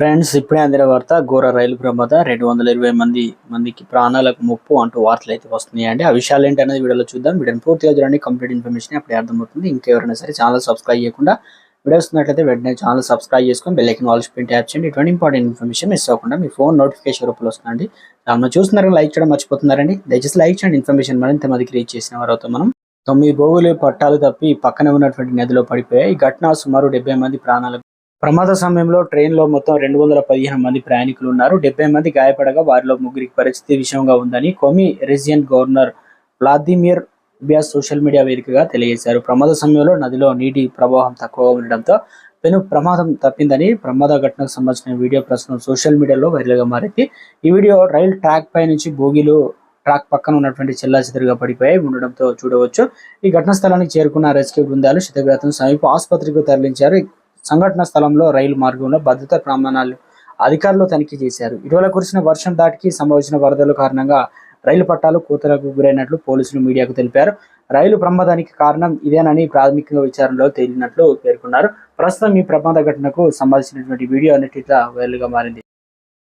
Friends ఇప్పుడే అందిన వార్త ఘోర రైలు ప్రమాదం 220 మందికి ప్రాణాలకు ముప్పు అంటూ వార్తలు అయితే వస్తున్నాయండి. ఆ విషయాలు ఏంటనేది వీడియోలో చూద్దాం. వీడియోని పూర్తిగా చూడండి, కంప్లీట్ ఇన్ఫర్మేషన్ అప్పుడే అర్థమవుతుంది. ఇంకెవరైనా సరే ఛానల్ సబ్స్క్రైబ్ చేయకుండా వీడియోస్ ఉన్నట్లయితే వెంటనే ఛానల్ సబ్స్క్రైబ్ చేసుకొని bell icon all spin tap చేయండి. ఇటువంటి ఇంపార్టెంట్ ఇన్ఫర్మేషన్ మిస్ అవ్వకుండా మీ ఫోన్ నోటిఫికేషన్ రూపంలో వస్తుందండి. ఛానల్ చూస్తున్నారని లైక్ చేయడం మర్చిపోతున్నారండి. దయచేసి లైక్ చేయండి. ఇన్ఫర్మేషన్ మరింత మందికి రీచ్ చేసిన వారు అవుతాం. మనం 9 బోగులు పట్టాలు తప్పి పక్కనే ఉన్నటువంటి నదిలో పడిపోయాయి. ఈ ఘటన సుమారు 70 మంది ప్రాణాలకు ప్రమాద సమయంలో ట్రైన్లో మొత్తం 215 మంది ప్రయాణికులు ఉన్నారు. 70 మంది గాయపడగా వారిలో ముగ్గురికి పరిస్థితి విషమంగా ఉందని కొమి రీజియన్ గవర్నర్ వ్లాదిమిర్ బియాస్ సోషల్ మీడియా వేదికగా తెలియజేశారు. ప్రమాద సమయంలో నదిలో నీటి ప్రవాహం తక్కువగా ఉండడంతో పెను ప్రమాదం తప్పిందని ప్రమాద ఘటనకు సంబంధించిన వీడియో ప్రస్తుతం సోషల్ మీడియాలో వైరల్గా మారింది. ఈ వీడియో రైలు ట్రాక్ పై నుంచి బోగీలు ట్రాక్ పక్కన ఉన్నటువంటి చెల్లాచెదురుగా పడిపోయి ఉండడంతో చూడవచ్చు. ఈ ఘటనా స్థలానికి చేరుకున్న రెస్క్యూ బృందాలు క్షతగాత్రులను సమీప ఆసుపత్రికి తరలించారు. సంఘటన స్థలంలో రైలు మార్గంలో భద్రతా ప్రమాణాలు అధికారులు తనిఖీ చేశారు. ఇటీవల కురిసిన వర్షం దాటికి సంభవించిన వరదల కారణంగా రైలు పట్టాలు కోతలకు గురైనట్లు పోలీసులు మీడియాకు తెలిపారు. రైలు ప్రమాదానికి కారణం ఇదేనని ప్రాథమికంగా విచారణలో తేలినట్లు పేర్కొన్నారు. ప్రస్తుతం ఈ ప్రమాద ఘటనకు సంబంధించినటువంటి వీడియో అన్నిటిగా వైరల్గా మారింది.